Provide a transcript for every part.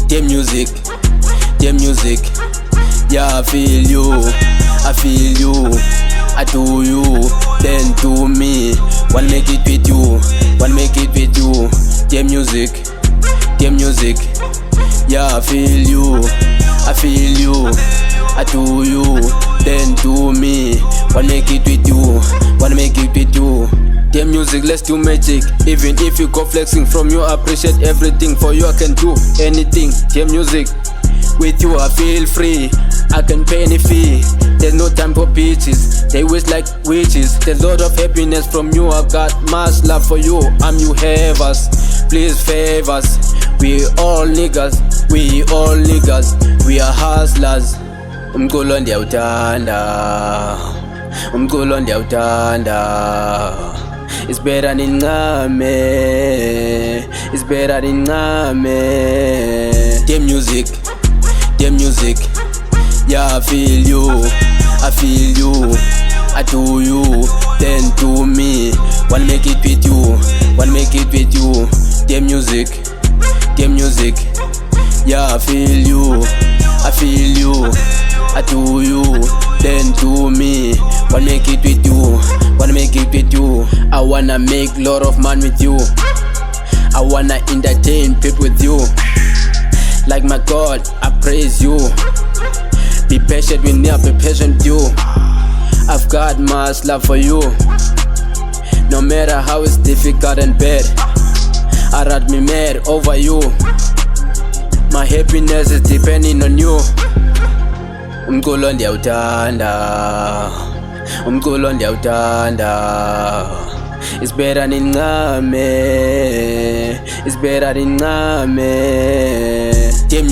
The music, yeah, I feel you, I feel you, I do you, then do me. One make it with you, one make it with you. The music, yeah, I feel you, I feel you, I do you, then do me. One make it with you, one make it with you. The music, let's do magic. Even if you go flexing from you, I appreciate everything. For you I can do anything. The music, with you I feel free, I can pay any fee. There's no time for bitches, they wish like witches. There's a lot of happiness from you, I got much love for you. I'm YaHaveUs, please favors. We all niggas, we all niggas, we are hustlers. Umculo ndiyawuthanda, umculo ndiyawuthanda. It's better nincame, it's better nincame. The music, yeah, I feel you, I feel you, I do you, then do me. One make it with you, one make it with you. The music, yeah, I feel you, I feel you, I do you, then do me. One make it with you, one make it with you. I wanna make lot of money with you, I wanna entertain people with you. Like my God, I praise you. Be patient with me, I'll be patient with you. I've got much love for you. No matter how it's difficult and bad, I'd rather be mad over you. My happiness is depending on you. Umculo ndiyawuthanda, umculo ndiyawuthanda. It's better nincame, it's better nincame. The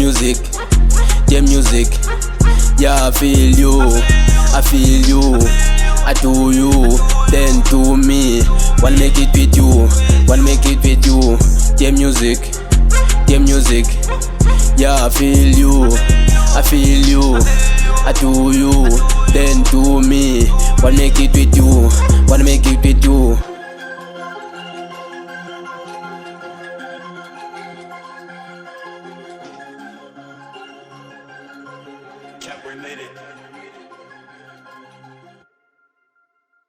music, yeah, I feel you, I feel you, I do you, then do me. One make it with you, one make it with you. The music, yeah, I feel you, I feel you, I do you, then do me. One make it with you, one make it with you.